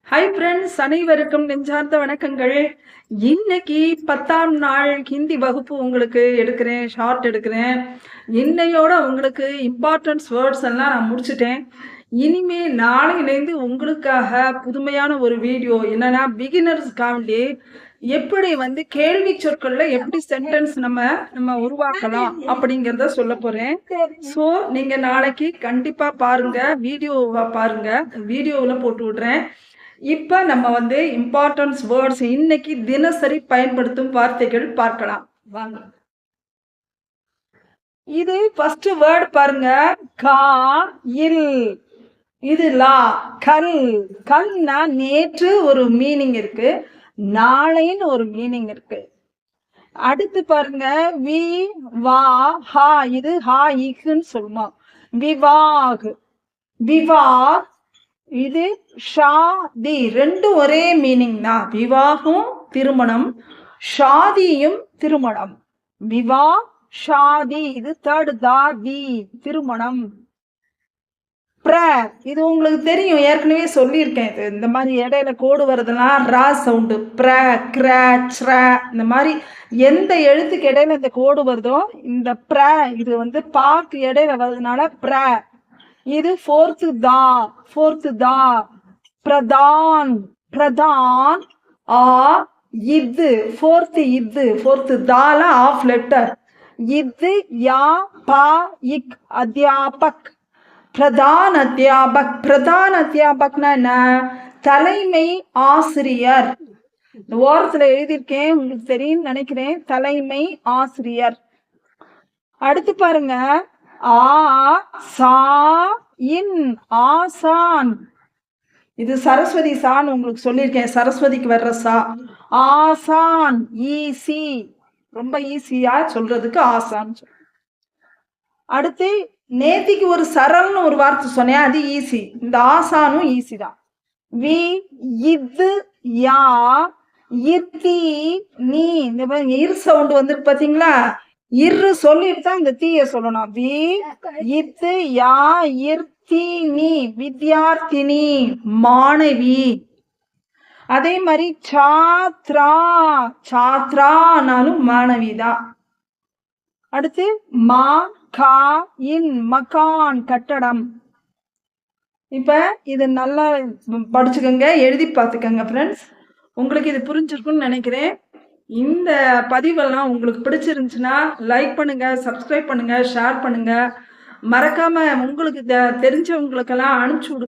Hi friends, அனைவருக்கும் நெஞ்சார்ந்த வணக்கங்கள். இன்னைக்கு 10ஆம் நாள் ஹிந்தி வகுப்பு உங்களுக்கு எடுக்கிறேன், ஷார்ட் எடுக்கிறேன். இன்னையோட உங்களுக்கு இம்பார்ட்டன்ஸ் வேர்ட்ஸ் எல்லாம் நான் முடிச்சிட்டேன். இனிமே நாளையிலேருந்து உங்களுக்காக புதுமையான ஒரு வீடியோ என்னன்னா பிகினர்ஸ்க்காண்டி எப்படி கேள்வி சொற்கள்ல எப்படி சென்டென்ஸ் நம்ம உருவாக்கலாம் அப்படிங்கிறத சொல்ல போறேன். ஸோ நீங்க நாளைக்கு கண்டிப்பா பாருங்க, வீடியோவை பாருங்க, வீடியோவில் போட்டு விடுறேன். இப்ப நம்ம இம்பார்ட்டன்ஸ் வேர்ட்ஸ் இன்னைக்கு தினசரி பயன்படுத்தும் வார்த்தைகள் பார்க்கலாம் வாங்க. இது ஃபர்ஸ்ட் வேர்ட் பாருங்க, கா இல். இது லா, கல். கல்னா நேற்று ஒரு மீனிங் இருக்கு, நாளைன்னு ஒரு மீனிங் இருக்கு. அடுத்து பாருங்க, வி வா ஹா. இது ஹா இக்குன்னு சொல்லுவோம். விவாக், விவாக். இது ஷாதி, ரெண்டும் ஒரே மீனிங் தான். விவாகம் திருமணம், ஷாதியும் திருமணம். விவா ஷாதி, இது தேர்ட் தா, தி திருமணம். பிர, இது உங்களுக்கு தெரியும், ஏற்கனவே சொல்லியிருக்கேன். இது இந்த மாதிரி இடையில கோடு வருதுலாம் ரா சவுண்டு. பிர, கிர, ச்ர, இந்த மாதிரி எந்த எழுத்துக்கு இடையில இந்த கோடு வருதோ இந்த பிர, இது பாக்கு இடையில வருதுனால பிர. இது ஃபோர்த்து தா, ஃபோர்த்து தா. பிரதான், பிரதான். ஆ இது ஃபோர்த்து, இது ஃபோர்த்து தால ஆஃப் லெட்டர். இது யா பா இக், அத்தியாபக். பிரதான் அத்தியாபக். பிரதான் அத்தியாபக்னா என்ன? தலைமை ஆசிரியர். இந்த ஓரத்துல எழுதியிருக்கேன், உங்களுக்கு தெரியும் நினைக்கிறேன். தலைமை ஆசிரியர். அடுத்து பாருங்க, ஆ சா இன், ஆசான். இது சரஸ்வதி சான் உங்களுக்கு சொல்லியிருக்கேன், சரஸ்வதிக்கு வர்ற சா. ஆசான், ஈசி, ரொம்ப ஈஸியா சொல்றதுக்கு ஆசான். அடுத்து நேத்திக்கு ஒரு சரல்னு ஒரு வார்த்தை சொன்னேன், அது ஈஸி. இந்த ஆசானும் ஈஸி தான். வி இது யா இர்த்தி நீ. இந்த இர் சவுண்ட் வந்துருக்கு பாத்தீங்களா? இரு சொல்லிட்டு தான் இந்த தீய சொல்லணும். வி இத்து யா இர்த்தினி, வித்யார்த்தினி, மாணவி. அதே மாதிரி சாத்ரா, சாத்ரானாலும் மாணவி தான். அடுத்து மா கா இன், மகான் கட்டடம். இப்ப இது நல்லா படிச்சுக்கோங்க, எழுதி பார்த்துக்கோங்க ஃப்ரெண்ட்ஸ். உங்களுக்கு இது புரிஞ்சிருக்குன்னு நினைக்கிறேன். இந்த பதிவெல்லாம் உங்களுக்கு பிடிச்சிருந்துச்சுன்னா லைக் பண்ணுங்க, சப்ஸ்கிரைப் பண்ணுங்க, ஷேர் பண்ணுங்க. மறக்காம உங்களுக்கு தெரிஞ்சவங்களுக்கெல்லாம் அனுப்பிச்சு விடுங்க.